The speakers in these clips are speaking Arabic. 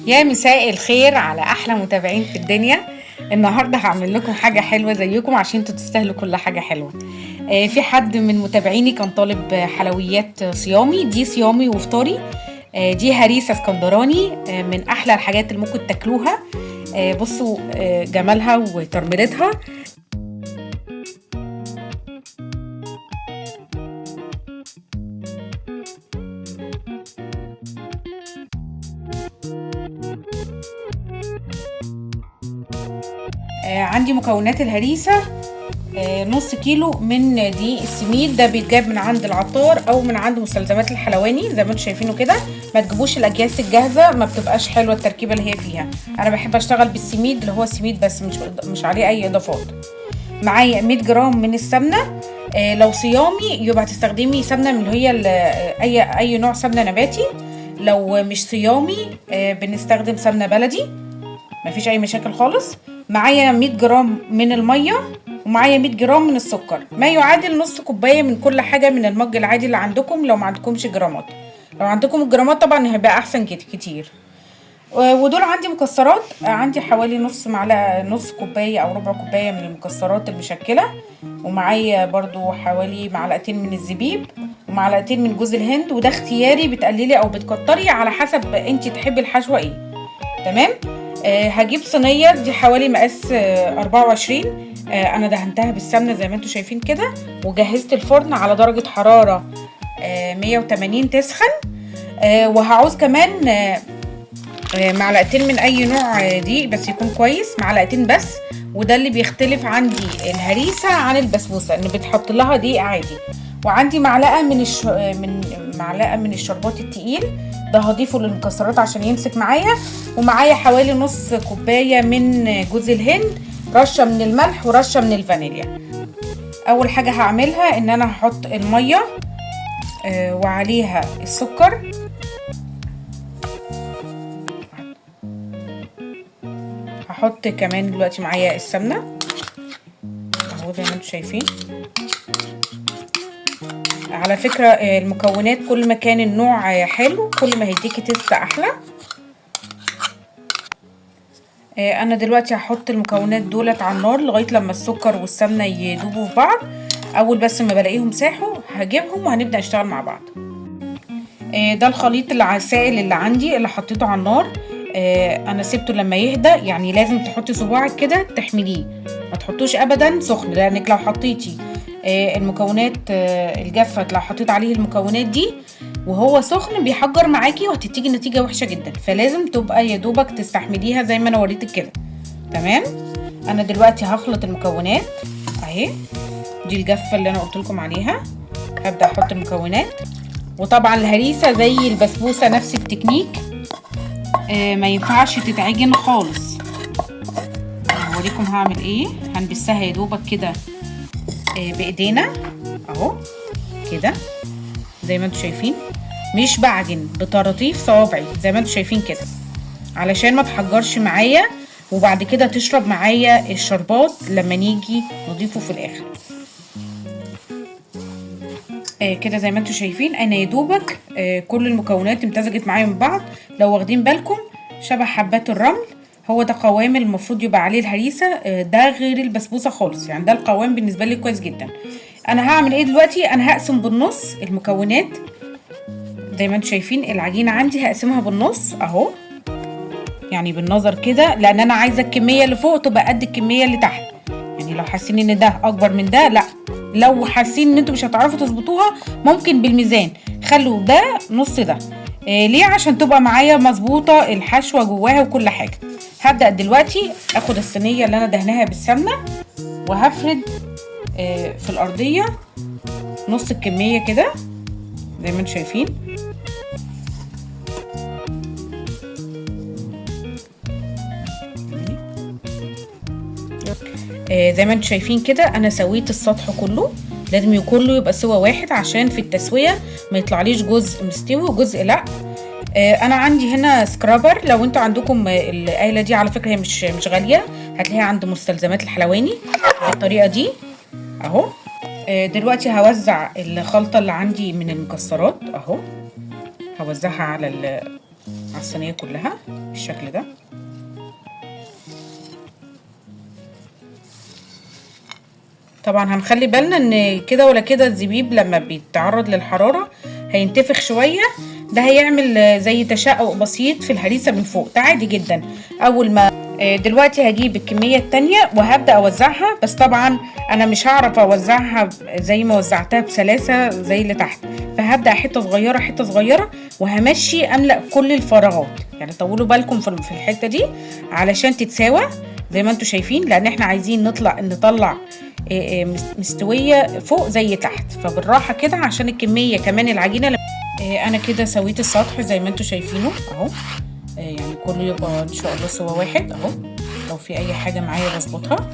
يا مساء الخير على احلى متابعين في الدنيا. النهارده هعمل لكم حاجه حلوه زيكم عشان انتوا تستاهلوا كل حاجه حلوه. في حد من متابعيني كان طالب حلويات صيامي، دي صيامي وفطاري. دي هريسه اسكندراني، من احلى الحاجات اللي ممكن تاكلوها. بصوا جمالها وترميلتها. عندي مكونات الهريسة. نص كيلو من دي السميد، ده بيتجاب من عند العطار او من عند مستلزمات الحلواني زي ما انتم شايفينه كده. ما تجيبوش الاكياس الجاهزه، ما بتبقاش حلوه التركيبه اللي هي فيها. انا بحب اشتغل بالسميد اللي هو السميد بس، مش عليه اي اضافات. معايا 100 جرام من السمنه. لو صيامي يبقى هتستخدمي سمنه من اللي هي اي نوع سمنه نباتي. لو مش صيامي بنستخدم سمنه بلدي، مفيش اي مشاكل خالص. معايا 100 جرام من الميه، ومعايا 100 جرام من السكر، ما يعادل نص كوبايه من كل حاجه من المج العادي اللي عندكم لو ما عندكمش جرامات. لو عندكم الجرامات طبعا هيبقى احسن كتير. ودول عندي مكسرات، عندي حوالي نص معلقه، نص كوبايه او ربع كوبايه من المكسرات المشكله. ومعايا برضو حوالي معلقتين من الزبيب ومعلقتين من جوز الهند، وده اختياري، بتقللي او بتكتري على حسب انت تحبي الحشوه ايه. تمام. هجيب صينيه، دي حوالي مقاس 24. انا دهنتها بالسمنه زي ما انتم شايفين كده، وجهزت الفرن على درجه حراره 180 تسخن. وهعوز كمان معلقتين من اي نوع دقيق بس يكون كويس، معلقتين بس. وده اللي بيختلف عندي الهريسه عن البسبوسه، ان بتحط لها دقيق عادي. وعندي معلقه من الشربات التقيل، ده هضيفه للمكسرات عشان يمسك معايا. ومعايا حوالي نص كوبايه من جوز الهند، رشه من الملح ورشه من الفانيليا. اول حاجه هعملها ان انا هحط الميه وعليها السكر. هحط كمان دلوقتي معايا السمنه اهو زي ما انتم شايفين. على فكره المكونات كل ما كان النوع حلو كل ما هيديكي تيست احلى. انا دلوقتي هحط المكونات دولت على النار لغايه لما السكر والسمنه يدوبوا في بعض. اول بس ما بلاقيهم ساحوا هجيبهم وهنبدا نشتغل مع بعض. ده الخليط السائل اللي عندي اللي حطيته على النار. انا سيبته لما يهدى، يعني لازم تحطي صباعك كده تحمليه، ما تحطوش ابدا سخن، لانك لو حطيتي المكونات الجافه، لو حطيت عليه المكونات دي وهو سخن بيحجر معاكي وهتديكي نتيجه وحشه جدا. فلازم تبقى يا دوبك تستحمليها زي ما انا وريتك كده. تمام. انا دلوقتي هخلط المكونات اهي، دي الجافه اللي انا قلت لكم عليها. هبدا احط المكونات، وطبعا الهريسه زي البسبوسه نفس التكنيك، ما ينفعش تتعجن خالص. هوريكم هعمل ايه. هنبسها يا دوبك كده بايدينا اهو كده زي ما انتم شايفين، مش بعجن، بطراطيف صوابعي زي ما انتم شايفين كده، علشان ما تحجرش معايا وبعد كده تشرب معايا الشربات لما نيجي نضيفه في الاخر. كده زي ما انتم شايفين انا يا دوبك كل المكونات امتزجت معايا من بعض. لو واخدين بالكم شبه حبات الرمل، هو ده قوام المفروض يبقى عليه الهريسه. ده غير البسبوسه خالص، يعني ده القوام بالنسبه لي كويس جدا. انا هعمل ايه دلوقتي؟ انا هقسم بالنص المكونات زي ما انتم شايفين. العجينه عندي هقسمها بالنص اهو، يعني بالنظر كده، لان انا عايزه الكميه اللي فوق تبقى قد الكميه اللي تحت. يعني لو حاسين ان ده اكبر من ده لا، لو حاسين ان انتوا مش هتعرفوا تظبطوها ممكن بالميزان خلوا ده نص ده. ليه؟ عشان تبقى معايا مظبوطه الحشوه جواها وكل حاجه. هبدا دلوقتي اخد الصينيه اللي انا دهناها بالسمنه وهفرد في الارضيه نص الكميه كده زي ما انتم شايفين. زي ما انتم شايفين كده انا سويت السطح كله، لازم كله يبقى سوا واحد عشان في التسويه ما يطلعليش جزء مستوي وجزء لا. انا عندي هنا سكرابر، لو انتوا عندكم الآلة دي على فكره هي مش غاليه، هتلاقيها عند مستلزمات الحلواني بالطريقه دي اهو. دلوقتي هوزع الخلطه اللي عندي من المكسرات اهو، هوزعها على على الصينيه كلها بالشكل ده. طبعا هنخلي بالنا ان كده ولا كده الزبيب لما بيتعرض للحراره هينتفخ شويه، ده هيعمل زي تشقق بسيط في الهريسه من فوق، ده عادي جدا. اول ما دلوقتي هجيب الكميه التانية وهبدا اوزعها، بس طبعا انا مش هعرف اوزعها زي ما وزعتها بسلاسه زي اللي تحت، فهبدا حته صغيره حته صغيره وهمشي املا كل الفراغات. يعني طولوا بالكم في الحته دي علشان تتساوى زي ما انتم شايفين، لان احنا عايزين نطلع مستويه فوق زي تحت، فبالراحه كده عشان الكميه كمان العجينه. انا كده سويت السطح زي ما انتم شايفينه اهو، يعني كله يبقى ان شاء الله سوا واحد اهو. لو في اي حاجه معايا بظبطها.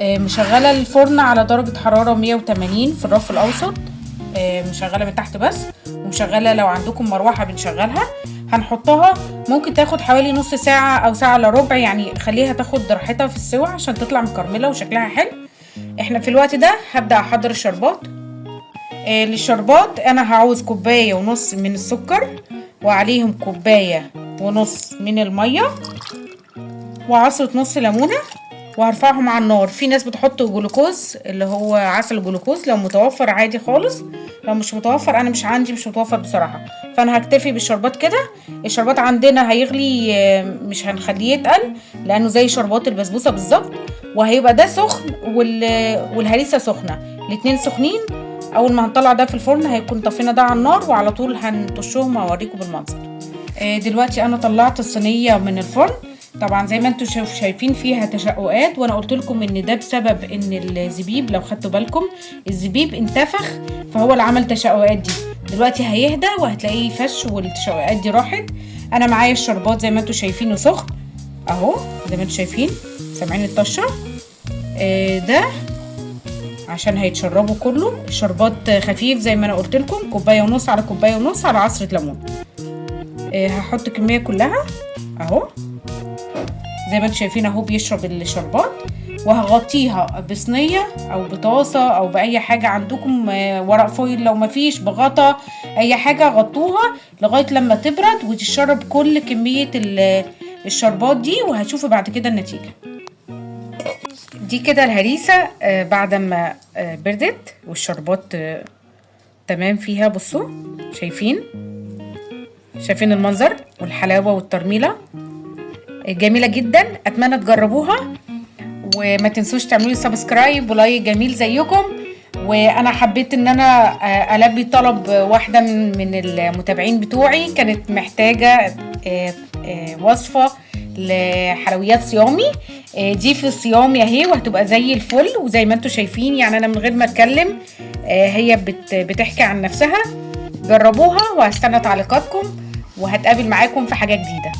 مشغله الفرن على درجه حراره 180 في الرف الاوسط، مشغله من تحت بس، ومشغله لو عندكم مروحه بنشغلها. هنحطها ممكن تاخد حوالي نص ساعه او ساعه الا ربع، يعني خليها تاخد راحتها في السوا عشان تطلع مكرمله وشكلها حلو. احنا في الوقت ده هبدا احضر الشربات. للشربات انا هعوز كوبايه ونص من السكر، وعليهم كوبايه ونص من الميه، وعصره نص ليمونه، وهرفعهم على النار. في ناس بتحط جلوكوز اللي هو عسل جلوكوز لو متوفر عادي خالص، لو مش متوفر انا مش متوفر بصراحه، فانا هكتفي بالشربات كده. الشربات عندنا هيغلي، مش هنخليه يتقل لانه زي شربات البسبوسه بالظبط، وهيبقى ده سخن والهريسه سخنه، الاتنين سخنين. اول ما هنطلع ده في الفرن هيكون طفينا ده على النار، وعلى طول هنطشهم وهوريكم بالمنظر. دلوقتي انا طلعت الصينيه من الفرن، طبعا زي ما انتم شايفين فيها تشققات، وانا قلت لكم ان ده بسبب ان الزبيب، لو خدتوا بالكم الزبيب انتفخ فهو اللي عمل تشققات دي. دلوقتي هيهدى وهتلاقيه فش والتشققات دي راحت. انا معايا الشربات زي ما انتم شايفينه سخن اهو، زي ما انتم شايفين سامعين الطشه. ده عشان هيتشربوا كله. الشربات خفيف زي ما انا قلت لكم، كوبايه ونص على كوبايه ونص على عصره ليمون. هحط الكميه كلها اهو زي ما انتم شايفين اهو بيشرب الشربات، وهغطيها بصينيه او بطاسه او باي حاجه عندكم، ورق فويل لو مفيش، بغطا اي حاجه غطوها لغايه لما تبرد وتشرب كل كميه الشربات دي، وهتشوفوا بعد كده النتيجه. دي كده الهريسه بعد ما بردت والشربات تمام فيها. بصوا شايفين المنظر والحلاوه والترميله جميله جدا. اتمنى تجربوها، وما تنسوش تعملوا لي سبسكرايب ولايك جميل زيكم. وانا حبيت ان انا البي طلب واحده من المتابعين بتوعي، كانت محتاجه وصفه لحلويات صيامي. دي في الصيام اهي، وهتبقى زي الفل. وزي ما انتم شايفين يعني انا من غير ما اتكلم هي بتحكي عن نفسها. جربوها وهستنى تعليقاتكم، وهتقابل معاكم في حاجه جديده.